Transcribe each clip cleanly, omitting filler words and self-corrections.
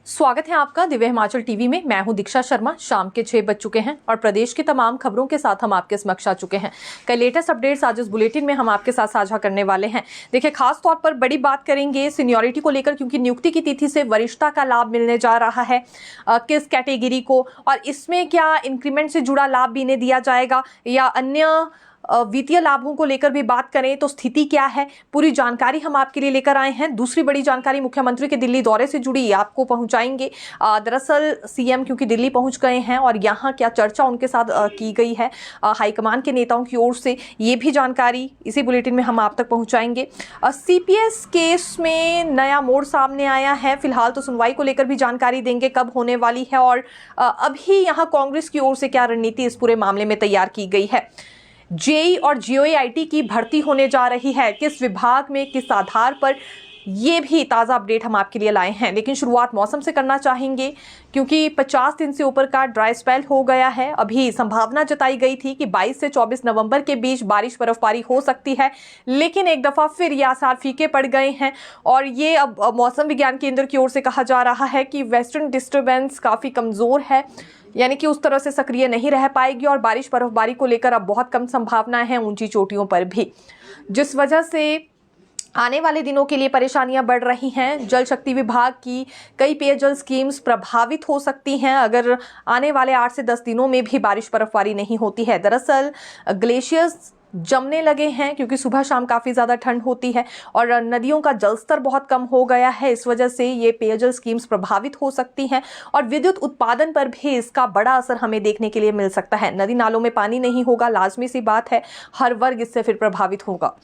स्वागत है आपका दिव्य हिमाचल टीवी में। मैं हूं दीक्षा शर्मा। शाम के 6 बज चुके हैं और प्रदेश की तमाम खबरों के साथ हम आपके समक्ष आ चुके हैं। कई लेटेस्ट अपडेट्स आज इस बुलेटिन में हम आपके साथ साझा करने वाले हैं। देखिए, खास तौर पर बड़ी बात करेंगे सीनियरिटी को लेकर, क्योंकि नियुक्ति की तिथि से वरिष्ठता का लाभ मिलने जा रहा है किस कैटेगरी को, और इसमें क्या इंक्रीमेंट से जुड़ा लाभ भी इन्हें दिया जाएगा या अन्य वित्तीय लाभों को लेकर भी बात करें तो स्थिति क्या है, पूरी जानकारी हम आपके लिए लेकर आए हैं। दूसरी बड़ी जानकारी मुख्यमंत्री के दिल्ली दौरे से जुड़ी आपको पहुंचाएंगे। दरअसल सीएम क्योंकि दिल्ली पहुंच गए हैं और यहां क्या चर्चा उनके साथ की गई है हाईकमान के नेताओं की ओर से, ये भी जानकारी इसी बुलेटिन में हम आप तक पहुंचाएंगे। सीपीएस केस में नया मोड़ सामने आया है। फिलहाल तो सुनवाई को लेकर भी जानकारी देंगे कब होने वाली है, और अभी यहाँ कांग्रेस की ओर से क्या रणनीति इस पूरे मामले में तैयार की गई है। जेई और जीओआईटी की भर्ती होने जा रही है, किस विभाग में किस आधार पर, ये भी ताज़ा अपडेट हम आपके लिए लाए हैं। लेकिन शुरुआत मौसम से करना चाहेंगे, क्योंकि 50 दिन से ऊपर का ड्राई स्पेल हो गया है। अभी संभावना जताई गई थी कि 22 से 24 नवंबर के बीच बारिश बर्फबारी हो सकती है, लेकिन एक दफ़ा फिर ये आसार फीके पड़ गए हैं। और ये अब मौसम विज्ञान केंद्र की ओर से कहा जा रहा है कि वेस्टर्न डिस्टर्बेंस काफ़ी कमज़ोर है, यानी कि उस तरह से सक्रिय नहीं रह पाएगी, और बारिश बर्फबारी को लेकर अब बहुत कम संभावनाएं हैं ऊंची चोटियों पर भी, जिस वजह से आने वाले दिनों के लिए परेशानियां बढ़ रही हैं। जल शक्ति विभाग की कई पेयजल स्कीम्स प्रभावित हो सकती हैं अगर आने वाले 8 से 10 दिनों में भी बारिश बर्फबारी नहीं होती है। दरअसल ग्लेशियर्स जमने लगे हैं, क्योंकि सुबह शाम काफ़ी ज़्यादा ठंड होती है और नदियों का जलस्तर बहुत कम हो गया है। इस वजह से ये पेयजल स्कीम्स प्रभावित हो सकती हैं और विद्युत उत्पादन पर भी इसका बड़ा असर हमें देखने के लिए मिल सकता है। नदी नालों में पानी नहीं होगा, लाजमी सी बात है, हर वर्ग इससे फिर प्रभावित होगा।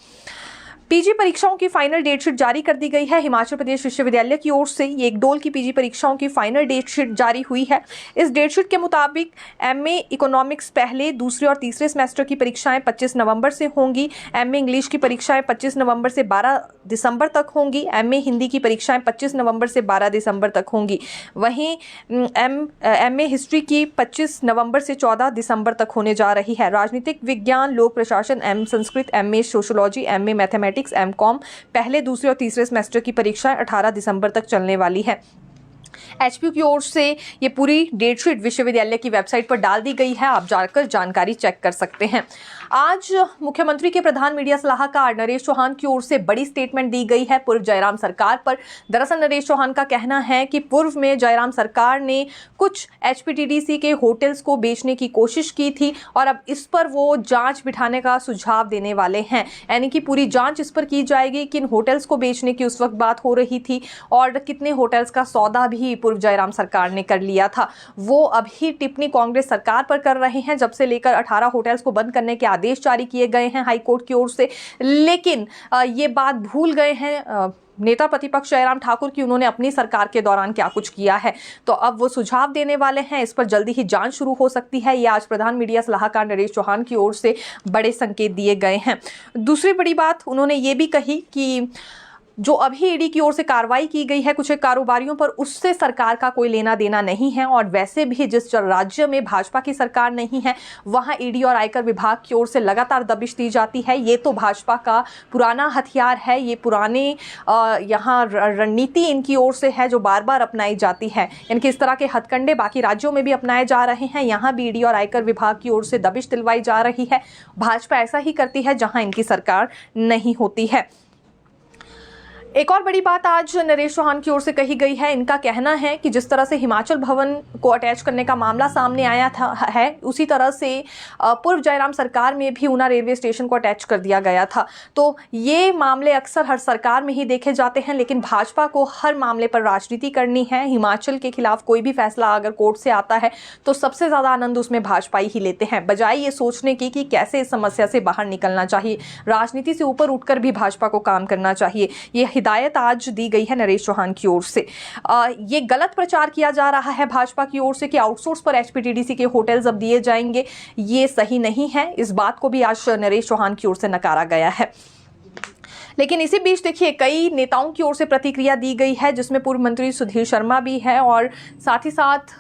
पीजी परीक्षाओं की फाइनल डेट शीट जारी कर दी गई है। हिमाचल प्रदेश विश्वविद्यालय की ओर से ये एक डोल की पीजी परीक्षाओं की फाइनल डेट शीट जारी हुई है। इस डेट शीट के मुताबिक एमए इकोनॉमिक्स पहले, दूसरे और तीसरे सेमेस्टर की परीक्षाएं 25 नवंबर से होंगी। एमए इंग्लिश की परीक्षाएं 25 नवंबर से 12 दिसंबर तक होंगी। एमए हिंदी की परीक्षाएं 25 नवंबर से 12 दिसंबर तक होंगी। वहीं एमए हिस्ट्री की 25 नवंबर से 14 दिसंबर तक होने जा रही है। राजनीतिक विज्ञान, लोक प्रशासन, M Sanskrit, MA sociology, MA mathematics, MCom पहले, दूसरे और तीसरे सेमेस्टर की परीक्षाएं 18 दिसंबर तक चलने वाली है। एचपीयू की ओर से ये पूरी डेट शीट विश्वविद्यालय की वेबसाइट पर डाल दी गई है, आप जाकर जानकारी चेक कर सकते हैं। आज मुख्यमंत्री के प्रधान मीडिया सलाहकार नरेश चौहान की ओर से बड़ी स्टेटमेंट दी गई है पूर्व जयराम सरकार पर। दरअसल नरेश चौहान का कहना है कि पूर्व में जयराम सरकार ने कुछ एचपीटीडीसी के होटल्स को बेचने की कोशिश की थी और अब इस पर वो जांच बिठाने का सुझाव देने वाले हैं, यानी कि पूरी जांच इस पर की जाएगी कि इन होटल्स को बेचने की उस वक्त बात हो रही थी और कितने होटल्स का सौदा भी पूर्व जयराम सरकार ने कर लिया था। वो अभी टिप्पणी कांग्रेस सरकार पर कर रहे हैं, जब से लेकर 18 होटल्स को बंद करने के आदेश जारी किए गए हैं हाई कोर्ट की ओर से। लेकिन ये बात भूल गए हैं नेता प्रतिपक्ष जयराम ठाकुर की, उन्होंने अपनी सरकार के दौरान क्या कुछ किया है। तो अब वो सुझाव देने वाले हैं, इस पर जल्दी ही जांच शुरू हो सकती है। ये आज प्रधान मीडिया सलाहकार नरेश चौहान की ओर से बड़े संकेत दिए गए हैं। दूसरी बड़ी बात उन्होंने ये भी कही कि जो अभी ईडी की ओर से कार्रवाई की गई है कुछ एक कारोबारियों पर, उससे सरकार का कोई लेना देना नहीं है, और वैसे भी जिस राज्य में भाजपा की सरकार नहीं है वहां ईडी और आयकर विभाग की ओर से लगातार दबिश दी जाती है। ये तो भाजपा का पुराना हथियार है, ये पुराने यहाँ रणनीति इनकी ओर से है जो बार बार अपनाई जाती है। इनके इस तरह के हथकंडे बाकी राज्यों में भी अपनाए जा रहे हैं, यहाँ भी ईडी और आयकर विभाग की ओर से दबिश दिलवाई जा रही है। भाजपा ऐसा ही करती है जहाँ इनकी सरकार नहीं होती है। एक और बड़ी बात आज नरेश चौहान की ओर से कही गई है। इनका कहना है कि जिस तरह से हिमाचल भवन को अटैच करने का मामला सामने आया था है, उसी तरह से पूर्व जयराम सरकार में भी ऊना रेलवे स्टेशन को अटैच कर दिया गया था। तो ये मामले अक्सर हर सरकार में ही देखे जाते हैं, लेकिन भाजपा को हर मामले पर राजनीति करनी है। हिमाचल के खिलाफ कोई भी फैसला अगर कोर्ट से आता है तो सबसे ज़्यादा आनंद उसमें भाजपा ही लेते हैं, बजाय ये सोचने की कि कैसे इस समस्या से बाहर निकलना चाहिए। राजनीति से ऊपर उठकर भी भाजपा को काम करना चाहिए। ये हिदायत आज दी गई है नरेश चौहान की ओर से। ये गलत प्रचार किया जा रहा है भाजपा की ओर से कि आउटसोर्स पर एचपीटीडीसी के होटल्स अब दिए जाएंगे, ये सही नहीं है। इस बात को भी आज नरेश चौहान की ओर से नकारा गया है। लेकिन इसी बीच देखिए कई नेताओं की ओर से प्रतिक्रिया दी गई है, जिसमें पूर्व मंत्री सुधीर शर्मा भी है और साथ ही साथ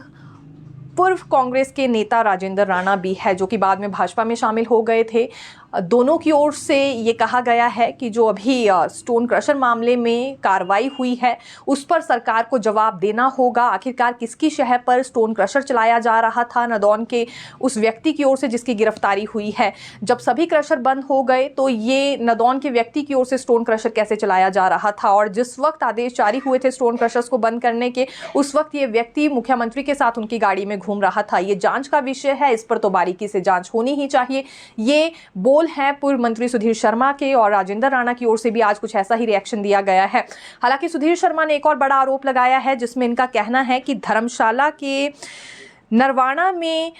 पूर्व कांग्रेस के नेता राजेंद्र राणा भी है, जो कि बाद में भाजपा में शामिल हो गए थे। दोनों की ओर से ये कहा गया है कि जो अभी स्टोन क्रशर मामले में कार्रवाई हुई है उस पर सरकार को जवाब देना होगा। आखिरकार किसकी शह पर स्टोन क्रशर चलाया जा रहा था नदौन के उस व्यक्ति की ओर से जिसकी गिरफ्तारी हुई है। जब सभी क्रशर बंद हो गए तो ये नदौन के व्यक्ति की ओर से स्टोन क्रशर कैसे चलाया जा रहा था, और जिस वक्त आदेश जारी हुए थे स्टोन क्रशर्स को बंद करने के उस वक्त ये व्यक्ति मुख्यमंत्री के साथ उनकी गाड़ी में घूम रहा था। ये जांच का विषय है, इस पर तो बारीकी से जांच होनी ही चाहिए। ये बोल है पूर्व मंत्री सुधीर शर्मा के, और राजेंद्र राणा की ओर से भी आज कुछ ऐसा ही रिएक्शन दिया गया है। हालांकि सुधीर शर्मा ने एक और बड़ा आरोप लगाया है जिसमें इनका कहना है कि धर्मशाला के नरवाना में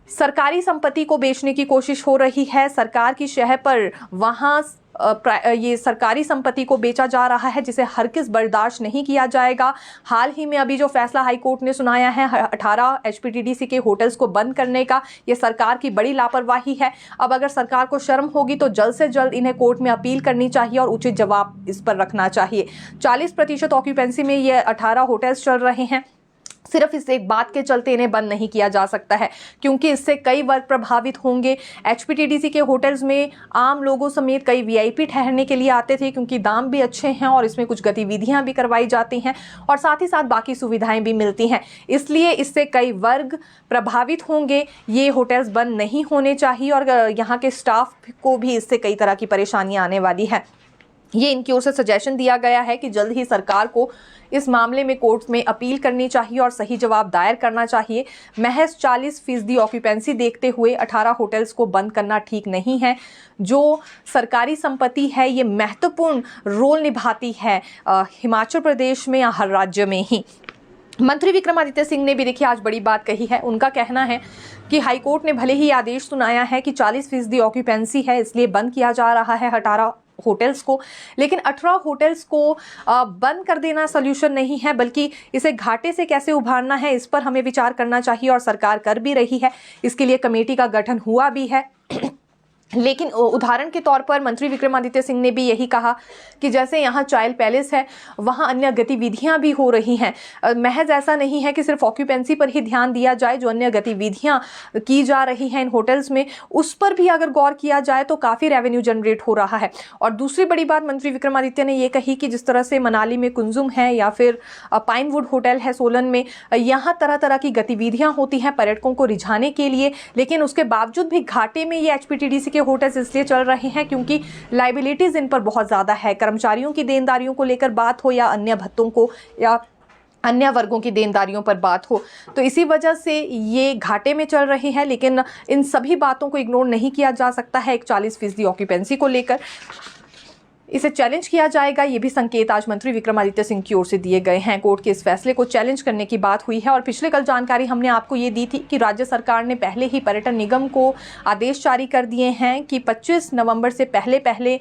सरकारी संपत्ति को बेचने की कोशिश हो रही है। सरकार की शह पर वहां ये सरकारी संपत्ति को बेचा जा रहा है जिसे हरगिज़ बर्दाश्त नहीं किया जाएगा। हाल ही में अभी जो फैसला हाईकोर्ट ने सुनाया है 18 एचपीटीडीसी के होटल्स को बंद करने का, ये सरकार की बड़ी लापरवाही है। अब अगर सरकार को शर्म होगी तो जल्द से जल्द इन्हें कोर्ट में अपील करनी चाहिए और उचित जवाब इस पर रखना चाहिए। 40% ऑक्यूपेंसी में ये 18 होटल्स चल रहे हैं। सिर्फ इस एक बात के चलते इन्हें बंद नहीं किया जा सकता है क्योंकि इससे कई वर्ग प्रभावित होंगे। एचपीटीडीसी के होटल्स में आम लोगों समेत कई वीआईपी ठहरने के लिए आते थे क्योंकि दाम भी अच्छे हैं और इसमें कुछ गतिविधियां भी करवाई जाती हैं और साथ ही साथ बाकी सुविधाएं भी मिलती हैं, इसलिए इससे कई वर्ग प्रभावित होंगे। ये होटल्स बंद नहीं होने चाहिए और यहाँ के स्टाफ को भी इससे कई तरह की परेशानियां आने वाली है। ये इनकी ओर से सजेशन दिया गया है कि जल्द ही सरकार को इस मामले में कोर्ट में अपील करनी चाहिए और सही जवाब दायर करना चाहिए। महज 40% ऑक्यूपेंसी देखते हुए 18 होटल्स को बंद करना ठीक नहीं है। जो सरकारी संपत्ति है ये महत्वपूर्ण रोल निभाती है हिमाचल प्रदेश में या हर राज्य में ही। मंत्री विक्रमादित्य सिंह ने भी देखिए आज बड़ी बात कही है। उनका कहना है कि हाईकोर्ट ने भले ही आदेश सुनाया है कि 40% ऑक्यूपेंसी है इसलिए बंद किया जा रहा है 18 होटल्स को, लेकिन 18 होटल्स को बंद कर देना सॉल्यूशन नहीं है, बल्कि इसे घाटे से कैसे उभारना है इस पर हमें विचार करना चाहिए और सरकार कर भी रही है। इसके लिए कमेटी का गठन हुआ भी है। लेकिन उदाहरण के तौर पर मंत्री विक्रमादित्य सिंह ने भी यही कहा कि जैसे यहाँ चाइल्ड पैलेस है वहाँ अन्य गतिविधियाँ भी हो रही हैं। महज ऐसा नहीं है कि सिर्फ ऑक्यूपेंसी पर ही ध्यान दिया जाए, जो अन्य गतिविधियाँ की जा रही हैं इन होटल्स में उस पर भी अगर गौर किया जाए तो काफ़ी रेवेन्यू जनरेट हो रहा है। और दूसरी बड़ी बात मंत्री विक्रमादित्य ने ये कही कि जिस तरह से मनाली में कुंजुम है या फिर पाइनवुड होटल है सोलन में, यहाँ तरह तरह की गतिविधियाँ होती हैं पर्यटकों को रिझाने के लिए, लेकिन उसके बावजूद भी घाटे में ये एचपीटीडीसी होटल्स इसलिए चल रहे हैं क्योंकि लायबिलिटीज इन पर बहुत ज्यादा है। कर्मचारियों की देनदारियों को लेकर बात हो या अन्य भत्तों को या अन्य वर्गों की देनदारियों पर बात हो, तो इसी वजह से ये घाटे में चल रहे हैं। लेकिन इन सभी बातों को इग्नोर नहीं किया जा सकता है। एक 40% ऑक्यूपेंसी को लेकर इसे चैलेंज किया जाएगा, ये भी संकेत आज मंत्री विक्रमादित्य सिंह की ओर से दिए गए हैं। कोर्ट के इस फैसले को चैलेंज करने की बात हुई है। और पिछले कल जानकारी हमने आपको ये दी थी कि राज्य सरकार ने पहले ही पर्यटन निगम को आदेश जारी कर दिए हैं कि 25 नवंबर से पहले पहले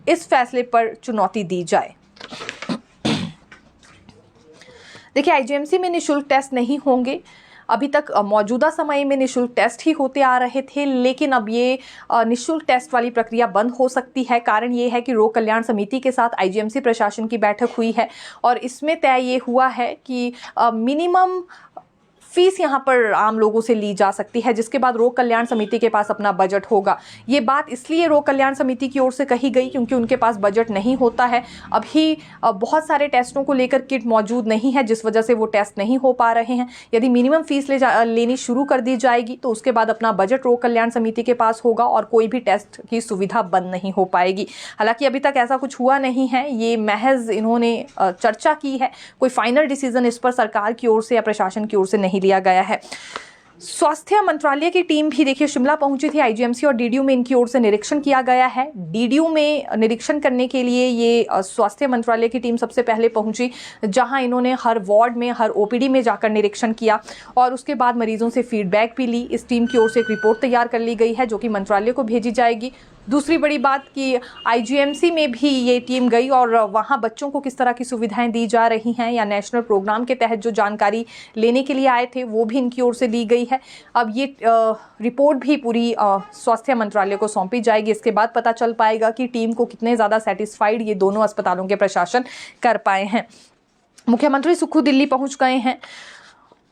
इस फैसले पर चुनौती दी जाए। देखिए आईजीएमसी में निःशुल्क टेस्ट नहीं होंगे। अभी तक मौजूदा समय में निःशुल्क टेस्ट ही होते आ रहे थे, लेकिन अब ये निःशुल्क टेस्ट वाली प्रक्रिया बंद हो सकती है। कारण ये है कि रोग कल्याण समिति के साथ आईजीएमसी प्रशासन की बैठक हुई है और इसमें तय ये हुआ है कि मिनिमम फीस यहाँ पर आम लोगों से ली जा सकती है, जिसके बाद रोग कल्याण समिति के पास अपना बजट होगा। ये बात इसलिए रोग कल्याण समिति की ओर से कही गई क्योंकि उनके पास बजट नहीं होता है। अभी बहुत सारे टेस्टों को लेकर किट मौजूद नहीं है, जिस वजह से वो टेस्ट नहीं हो पा रहे हैं। यदि मिनिमम फीस लेनी शुरू कर दी जाएगी तो उसके बाद अपना बजट रोग कल्याण समिति के पास होगा और कोई भी टेस्ट की सुविधा बंद नहीं हो पाएगी। हालांकि अभी तक ऐसा कुछ हुआ नहीं है, ये महज इन्होंने चर्चा की है। कोई फाइनल डिसीजन इस पर सरकार की ओर से या प्रशासन की ओर से नहीं लिया गया है। स्वास्थ्य मंत्रालय की टीम भी देखिए शिमला पहुंची थी। आईजीएमसी और डीडीयू में इनकी ओर से निरीक्षण किया गया है। डीडीयू में निरीक्षण करने के लिए ये स्वास्थ्य मंत्रालय की टीम सबसे पहले पहुंची, जहां इन्होंने हर वार्ड में हर ओपीडी में जाकर निरीक्षण किया और उसके बाद मरीजों से फीडबैक भी ली। इस टीम की ओर से एक रिपोर्ट तैयार कर ली गई है जो कि मंत्रालय को भेजी जाएगी। दूसरी बड़ी बात कि आईजीएमसी में भी ये टीम गई और वहाँ बच्चों को किस तरह की सुविधाएं दी जा रही हैं या नेशनल प्रोग्राम के तहत जो जानकारी लेने के लिए आए थे वो भी इनकी ओर से ली गई है। अब ये रिपोर्ट भी पूरी स्वास्थ्य मंत्रालय को सौंपी जाएगी। इसके बाद पता चल पाएगा कि टीम को कितने ज़्यादा सेटिस्फाइड ये दोनों अस्पतालों के प्रशासन कर पाए हैं। मुख्यमंत्री सुखू दिल्ली पहुँच गए हैं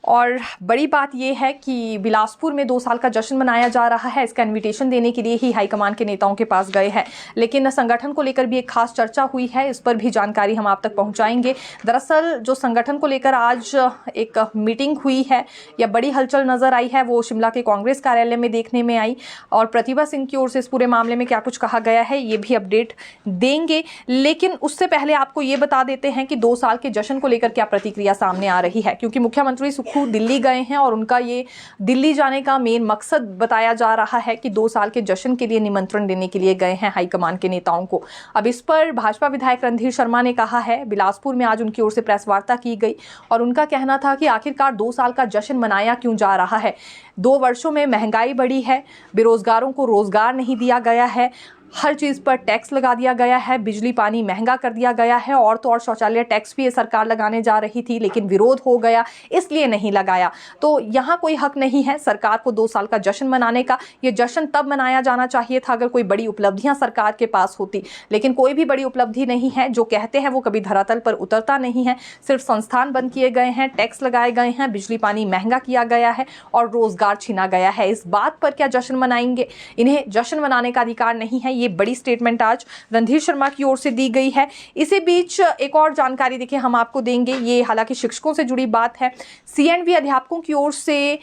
और बड़ी बात यह है कि बिलासपुर में 2 साल का जश्न मनाया जा रहा है। इसका इनविटेशन देने के लिए ही हाईकमान के नेताओं के पास गए हैं, लेकिन संगठन को लेकर भी एक खास चर्चा हुई है। इस पर भी जानकारी हम आप तक पहुंचाएंगे। दरअसल जो संगठन को लेकर आज एक मीटिंग हुई है या बड़ी हलचल नजर आई है, वो शिमला के कांग्रेस कार्यालय में देखने में आई और प्रतिभा सिंह की ओर से इस पूरे मामले में क्या कुछ कहा गया है ये भी अपडेट देंगे। लेकिन उससे पहले आपको ये बता देते हैं कि 2 साल के जश्न को लेकर क्या प्रतिक्रिया सामने आ रही है, क्योंकि मुख्यमंत्री सुखू दिल्ली गए हैं और उनका ये दिल्ली जाने का मेन मकसद बताया जा रहा है कि 2 साल के जश्न के लिए निमंत्रण देने के लिए गए हैं हाईकमान के नेताओं को। अब इस पर भाजपा विधायक रणधीर शर्मा ने कहा है, बिलासपुर में आज उनकी ओर से प्रेस वार्ता की गई और उनका कहना था कि आखिरकार 2 साल का जश्न मनाया क्यों जा रहा है। 2 वर्षों में महंगाई बढ़ी है, बेरोजगारों को रोजगार नहीं दिया गया है, हर चीज़ पर टैक्स लगा दिया गया है, बिजली पानी महंगा कर दिया गया है और तो और शौचालय टैक्स भी ये सरकार लगाने जा रही थी, लेकिन विरोध हो गया इसलिए नहीं लगाया। तो यहाँ कोई हक नहीं है सरकार को 2 साल का जश्न मनाने का। ये जश्न तब मनाया जाना चाहिए था अगर कोई बड़ी उपलब्धियां सरकार के पास होती, लेकिन कोई भी बड़ी उपलब्धि नहीं है। जो कहते हैं वो कभी धरातल पर उतरता नहीं है। सिर्फ संस्थान बंद किए गए हैं, टैक्स लगाए गए हैं, बिजली पानी महंगा किया गया है और रोजगार छीना गया है। इस बात पर क्या जश्न मनाएंगे? इन्हें जश्न मनाने का अधिकार नहीं है। ये बड़ी स्टेटमेंट आज रणधीर शर्मा की ओर से दी गई है। इसी बीच एक और जानकारी देखिए हम आपको देंगे, ये हालांकि शिक्षकों से जुड़ी बात है। सीएनवी अध्यापकों की ओर से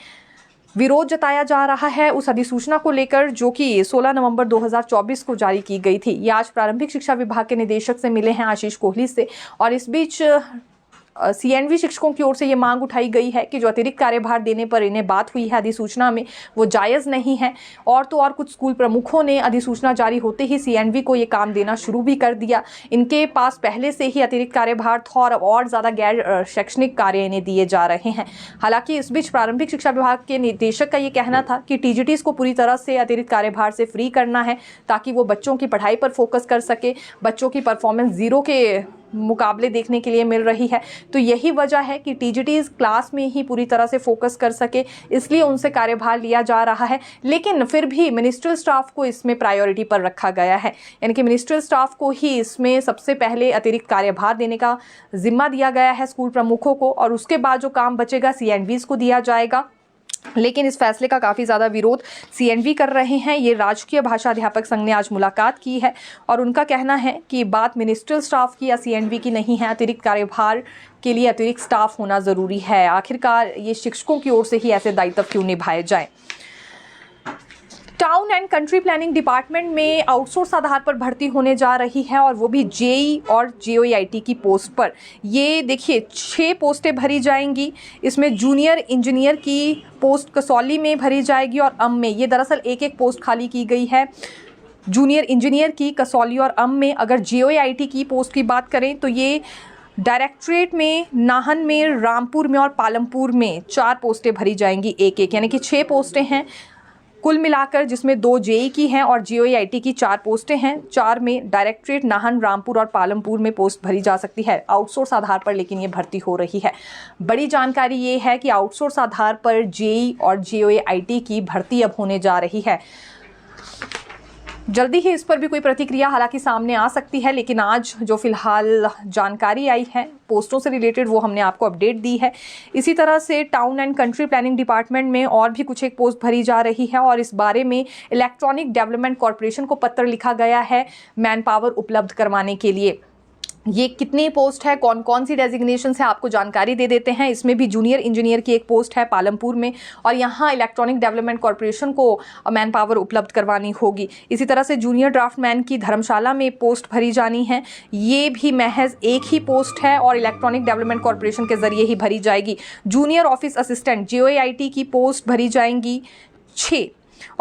विरोध जताया जा रहा है उस अधिसूचना को लेकर जो कि 16 नवंबर 2024 को जारी की गई थी। ये आज प्रारंभिक शिक्षा विभाग के निदेशक से मिले हैं, आशीष कोहली से, और इस बीच सीएनवी शिक्षकों की ओर से ये मांग उठाई गई है कि जो अतिरिक्त कार्यभार देने पर इन्हें बात हुई है अधिसूचना में वो जायज़ नहीं है। और तो और कुछ स्कूल प्रमुखों ने अधिसूचना जारी होते ही सीएनवी को ये काम देना शुरू भी कर दिया। इनके पास पहले से ही अतिरिक्त कार्यभार था और अब और ज़्यादा गैर शैक्षणिक कार्य इन्हें दिए जा रहे हैं। हालांकि इस बीच प्रारंभिक शिक्षा विभाग के निदेशक का ये कहना था कि टीजीटीज़ को पूरी तरह से अतिरिक्त कार्यभार से फ्री करना है ताकि वो बच्चों की पढ़ाई पर फोकस कर सके। बच्चों की परफॉर्मेंस 0 के मुकाबले देखने के लिए मिल रही है, तो यही वजह है कि टीजीटीज़ क्लास में ही पूरी तरह से फोकस कर सके, इसलिए उनसे कार्यभार लिया जा रहा है। लेकिन फिर भी मिनिस्ट्रियल स्टाफ को इसमें प्रायोरिटी पर रखा गया है, यानी कि मिनिस्ट्रियल स्टाफ को ही इसमें सबसे पहले अतिरिक्त कार्यभार देने का जिम्मा दिया गया है स्कूल प्रमुखों को, और उसके बाद जो काम बचेगा सीएनवीज़ को दिया जाएगा। लेकिन इस फैसले का काफ़ी ज़्यादा विरोध सीएनवी कर रहे हैं। ये राजकीय भाषा अध्यापक संघ ने आज मुलाकात की है और उनका कहना है कि बात मिनिस्ट्रियल स्टाफ की या सीएनवी की नहीं है, अतिरिक्त कार्यभार के लिए अतिरिक्त स्टाफ होना ज़रूरी है। आखिरकार ये शिक्षकों की ओर से ही ऐसे दायित्व क्यों निभाए जाएं। Town and country planning department में आउटसोर्स आधार पर भर्ती होने जा रही है और वो भी जेई और जेओईआईटी की पोस्ट पर। ये देखिए 6 पोस्टें भरी जाएंगी। इसमें जूनियर इंजीनियर की पोस्ट कसौली में भरी जाएगी और अम में। ये दरअसल एक पोस्ट खाली की गई है जूनियर इंजीनियर की कसौली और अम में। अगर जेओईआईटी की पोस्ट की बात करें तो ये डायरेक्टरेट में, नाहन में, रामपुर में और पालमपुर में 4 पोस्टें भरी जाएंगी एक, यानी कि 6 पोस्टें हैं कुल मिलाकर, जिसमें 2 जेई की हैं और जेओईआईटी की 4 पोस्टें हैं। 4 में डायरेक्टरेट, नाहन, रामपुर और पालमपुर में पोस्ट भरी जा सकती है आउटसोर्स आधार पर, लेकिन ये भर्ती हो रही है। बड़ी जानकारी ये है कि आउटसोर्स आधार पर जेई और जेओईआईटी की भर्ती अब होने जा रही है। जल्दी ही इस पर भी कोई प्रतिक्रिया हालांकि सामने आ सकती है, लेकिन आज जो फिलहाल जानकारी आई है पोस्टों से रिलेटेड वो हमने आपको अपडेट दी है। इसी तरह से town and country planning department में और भी कुछ एक पोस्ट भरी जा रही है और इस बारे में इलेक्ट्रॉनिक डेवलपमेंट कॉरपोरेशन को पत्र लिखा गया है मैन पावर उपलब्ध करवाने के लिए। ये कितनी पोस्ट है, कौन कौन सी डेजिग्नेशन है, आपको जानकारी दे देते हैं। इसमें भी जूनियर इंजीनियर की एक पोस्ट है पालमपुर में और यहाँ इलेक्ट्रॉनिक डेवलपमेंट कॉरपोरेशन को मैन पावर उपलब्ध करवानी होगी। इसी तरह से जूनियर ड्राफ्टमैन की धर्मशाला में पोस्ट भरी जानी है। ये भी महज एक ही पोस्ट है और इलेक्ट्रॉनिक डेवलपमेंट कॉरपोरेशन के जरिए ही भरी जाएगी। जूनियर ऑफिस असिस्टेंट जेओईआईटी की पोस्ट भरी जाएंगी 6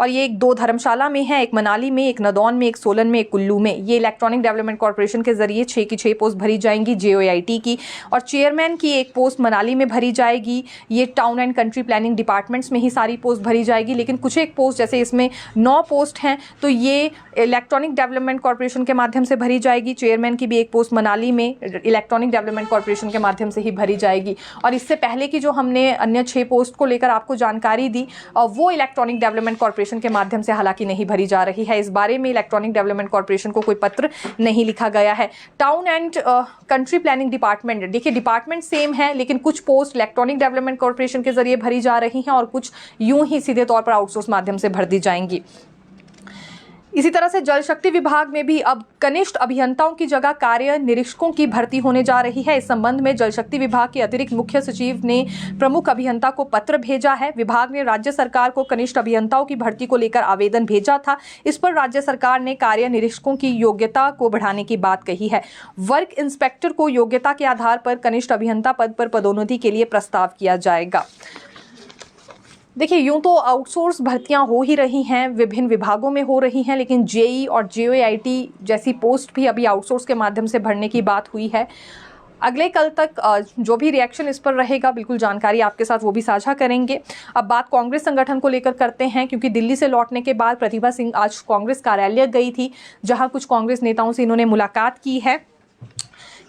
और ये 2 धर्मशाला में है, एक मनाली में, एक नदौन में, एक सोलन में, एक कुल्लू में। ये इलेक्ट्रॉनिक डेवलपमेंट कॉरपोरेशन के जरिए 6 की 6 पोस्ट भरी जाएंगी जेओईआईटी की। और चेयरमैन की एक पोस्ट मनाली में भरी जाएगी। ये town and country planning departments में ही सारी पोस्ट भरी जाएगी, लेकिन कुछ एक पोस्ट जैसे इसमें 9 पोस्ट हैं तो ये इलेक्ट्रॉनिक डेवलपमेंट कॉरपोरेशन के माध्यम से भरी जाएगी। चेयरमैन की भी एक पोस्ट मनाली में इलेक्ट्रॉनिक डेवलपमेंट कॉरपोरेशन के माध्यम से ही भरी जाएगी। और इससे पहले की जो हमने अन्य 6 पोस्ट को लेकर आपको जानकारी दी वो इलेक्ट्रॉनिक डेवलपमेंट कॉर्पोरेशन के माध्यम से हालांकि नहीं भरी जा रही है। इस बारे में इलेक्ट्रॉनिक डेवलपमेंट कॉर्पोरेशन को कोई पत्र नहीं लिखा गया है। Town and country planning department, देखिए डिपार्टमेंट सेम है, लेकिन कुछ पोस्ट इलेक्ट्रॉनिक डेवलपमेंट कॉर्पोरेशन के जरिए भरी जा रही हैं और कुछ यूं ही सीधे तौर पर आउटसोर्स माध्यम से भर दी जाएंगी। इसी तरह से जल शक्ति विभाग में भी अब कनिष्ठ अभियंताओं की जगह कार्य निरीक्षकों की भर्ती होने जा रही है। इस संबंध में जल शक्ति विभाग के अतिरिक्त मुख्य सचिव ने प्रमुख अभियंता को पत्र भेजा है। विभाग ने राज्य सरकार को कनिष्ठ अभियंताओं की भर्ती को लेकर आवेदन भेजा था। इस पर राज्य सरकार ने कार्य निरीक्षकों की योग्यता को बढ़ाने की बात कही है। वर्क इंस्पेक्टर को योग्यता के आधार पर कनिष्ठ अभियंता पद पर पदोन्नति के लिए प्रस्ताव किया जाएगा। देखिए यूं तो आउटसोर्स भर्तियां हो ही रही हैं, विभिन्न विभागों में हो रही हैं, लेकिन जेई और JEIT जैसी पोस्ट भी अभी आउटसोर्स के माध्यम से भरने की बात हुई है। अगले कल तक जो भी रिएक्शन इस पर रहेगा, बिल्कुल जानकारी आपके साथ वो भी साझा करेंगे। अब बात कांग्रेस संगठन को लेकर करते हैं, क्योंकि दिल्ली से लौटने के बाद प्रतिभा सिंह आज कांग्रेस कार्यालय गई थी, जहां कुछ कांग्रेस नेताओं से इन्होंने मुलाकात की है।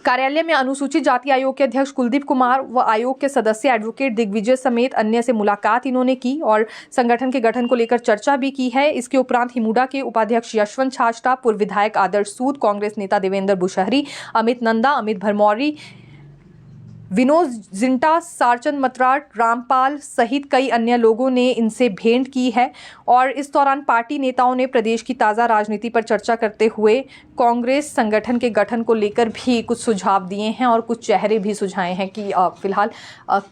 कार्यालय में अनुसूचित जाति आयोग के अध्यक्ष कुलदीप कुमार व आयोग के सदस्य एडवोकेट दिग्विजय समेत अन्य से मुलाकात इन्होंने की और संगठन के गठन को लेकर चर्चा भी की है। इसके उपरांत हिमुडा के उपाध्यक्ष यशवंत छाजटा, पूर्व विधायक आदर्श सूद, कांग्रेस नेता देवेंद्र बुशहरी, अमित नंदा, अमित भरमौरी, विनोद जिंटा, सारचंद मत्राट, रामपाल सहित कई अन्य लोगों ने इनसे भेंट की है। और इस दौरान पार्टी नेताओं ने प्रदेश की ताज़ा राजनीति पर चर्चा करते हुए कांग्रेस संगठन के गठन को लेकर भी कुछ सुझाव दिए हैं और कुछ चेहरे भी सुझाए हैं कि फिलहाल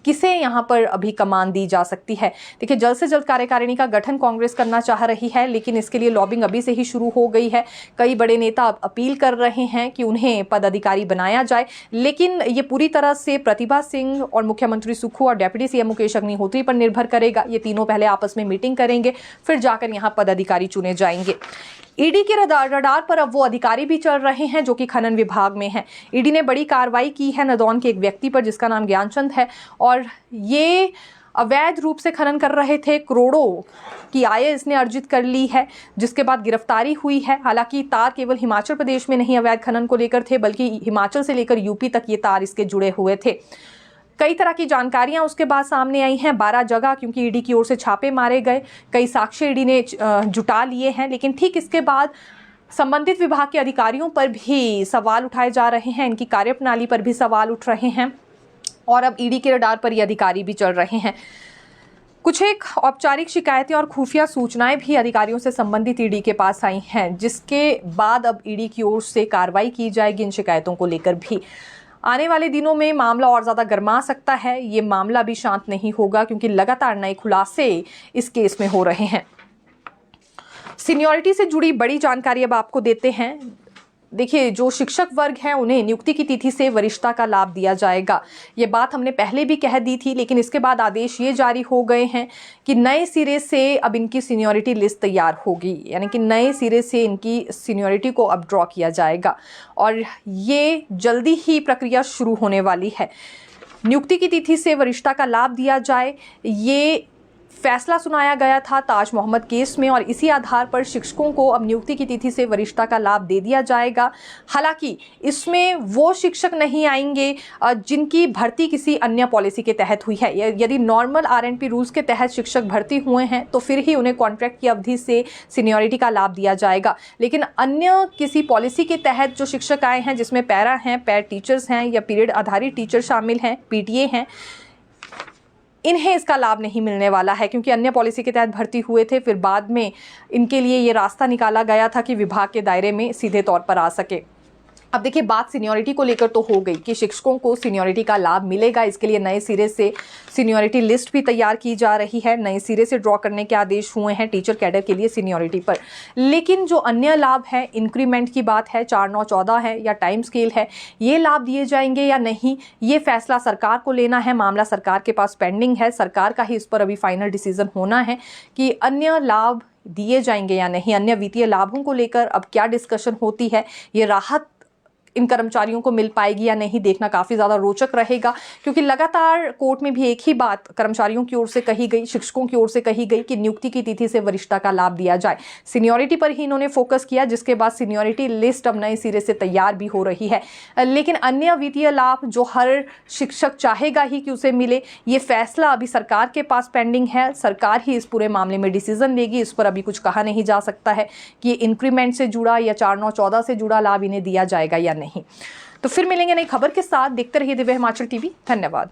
किसे यहाँ पर अभी कमान दी जा सकती है। देखिए जल्द से जल्द कार्यकारिणी का गठन कांग्रेस करना चाह रही है, लेकिन इसके लिए लॉबिंग अभी से ही शुरू हो गई है। कई बड़े नेता अब अपील कर रहे हैं कि उन्हें पदाधिकारी बनाया जाए, लेकिन ये पूरी तरह से प्रतिभा सिंह और मुख्यमंत्री सुक्खू और डेप्यूटी सीएम मुकेश अग्निहोत्री पर निर्भर करेगा। ये तीनों पहले आपस में मीटिंग करेंगे, फिर जाकर यहाँ पदाधिकारी चुने जाएंगे। ईडी के रडार पर अब वो अधिकारी भी चल रहे हैं जो कि खनन विभाग में हैं। ईडी ने बड़ी कार्रवाई की है नदौन के एक व्यक्ति पर जिसका नाम ज्ञानचंद है, और ये अवैध रूप से खनन कर रहे थे। करोड़ों की आय इसने अर्जित कर ली है, जिसके बाद गिरफ्तारी हुई है। हालांकि तार केवल हिमाचल प्रदेश में नहीं अवैध खनन को लेकर थे, बल्कि हिमाचल से लेकर यूपी तक ये तार इसके जुड़े हुए थे। कई तरह की जानकारियां उसके बाद सामने आई हैं 12 जगह, क्योंकि ईडी की ओर से छापे मारे गए, कई साक्ष्य ईडी ने जुटा लिए हैं। लेकिन ठीक इसके बाद संबंधित विभाग के अधिकारियों पर भी सवाल उठाए जा रहे हैं, इनकी कार्यप्रणाली पर भी सवाल उठ रहे हैं और अब ईडी के रडार पर ये अधिकारी भी चल रहे हैं। कुछ एक औपचारिक शिकायतें और खुफिया सूचनाएं भी अधिकारियों से संबंधित ईडी के पास आई हैं, जिसके बाद अब ईडी की ओर से कार्रवाई की जाएगी इन शिकायतों को लेकर भी। आने वाले दिनों में मामला और ज़्यादा गर्मा सकता है। ये मामला भी शांत नहीं होगा, क्योंकि लगातार नए खुलासे इस केस में हो रहे हैं। सीनियरिटी से जुड़ी बड़ी जानकारी अब आपको देते हैं। देखिए जो शिक्षक वर्ग हैं उन्हें नियुक्ति की तिथि से वरिष्ठता का लाभ दिया जाएगा। ये बात हमने पहले भी कह दी थी, लेकिन इसके बाद आदेश ये जारी हो गए हैं कि नए सिरे से अब इनकी सीनियरिटी लिस्ट तैयार होगी, यानी कि नए सिरे से इनकी सीनियरिटी को अब ड्रॉ किया जाएगा और ये जल्दी ही प्रक्रिया शुरू होने वाली है। नियुक्ति की तिथि से वरिष्ठता का लाभ दिया जाए, ये फैसला सुनाया गया था ताज मोहम्मद केस में, और इसी आधार पर शिक्षकों को अब नियुक्ति की तिथि से वरिष्ठता का लाभ दे दिया जाएगा। हालांकि इसमें वो शिक्षक नहीं आएंगे जिनकी भर्ती किसी अन्य पॉलिसी के तहत हुई है। यदि नॉर्मल RNP रूल्स के तहत शिक्षक भर्ती हुए हैं तो फिर ही उन्हें कॉन्ट्रैक्ट की अवधि से सीनियरिटी का लाभ दिया जाएगा। लेकिन अन्य किसी पॉलिसी के तहत जो शिक्षक आए हैं, जिसमें पैरा हैं, पैर टीचर्स हैं या पीरियड आधारित टीचर शामिल हैं, PTA हैं, इन्हें इसका लाभ नहीं मिलने वाला है, क्योंकि अन्य पॉलिसी के तहत भर्ती हुए थे। फिर बाद में इनके लिए ये रास्ता निकाला गया था कि विभाग के दायरे में सीधे तौर पर आ सके। अब देखिए बात सीनियरिटी को लेकर तो हो गई कि शिक्षकों को सीनियरिटी का लाभ मिलेगा। इसके लिए नए सिरे से सीनियरिटी लिस्ट भी तैयार की जा रही है, नए सिरे से ड्रॉ करने के आदेश हुए हैं टीचर कैडर के लिए सीनियरिटी पर। लेकिन जो अन्य लाभ है, इंक्रीमेंट की बात है, 4-9-14 है या टाइम स्केल है, ये लाभ दिए जाएंगे या नहीं, ये फैसला सरकार को लेना है। मामला सरकार के पास पेंडिंग है, सरकार का ही इस पर अभी फाइनल डिसीजन होना है कि अन्य लाभ दिए जाएंगे या नहीं। अन्य वित्तीय लाभों को लेकर अब क्या डिस्कशन होती है, ये राहत इन कर्मचारियों को मिल पाएगी या नहीं, देखना काफ़ी ज़्यादा रोचक रहेगा, क्योंकि लगातार कोर्ट में भी एक ही बात कर्मचारियों की ओर से कही गई, शिक्षकों की ओर से कही गई कि नियुक्ति की तिथि से वरिष्ठता का लाभ दिया जाए। सीनियरिटी पर ही इन्होंने फोकस किया, जिसके बाद सीनियरिटी लिस्ट अब नए सिरे से तैयार भी हो रही है। लेकिन अन्य वित्तीय लाभ जो हर शिक्षक चाहेगा ही कि उसे मिले, ये फैसला अभी सरकार के पास पेंडिंग है। सरकार ही इस पूरे मामले में डिसीजन लेगी। इस पर अभी कुछ कहा नहीं जा सकता है कि ये इंक्रीमेंट से जुड़ा या 4914 से जुड़ा लाभ इन्हें दिया जाएगा या नहीं। तो फिर मिलेंगे नई खबर के साथ। देखते रहिए दिव्य हिमाचल टीवी। धन्यवाद।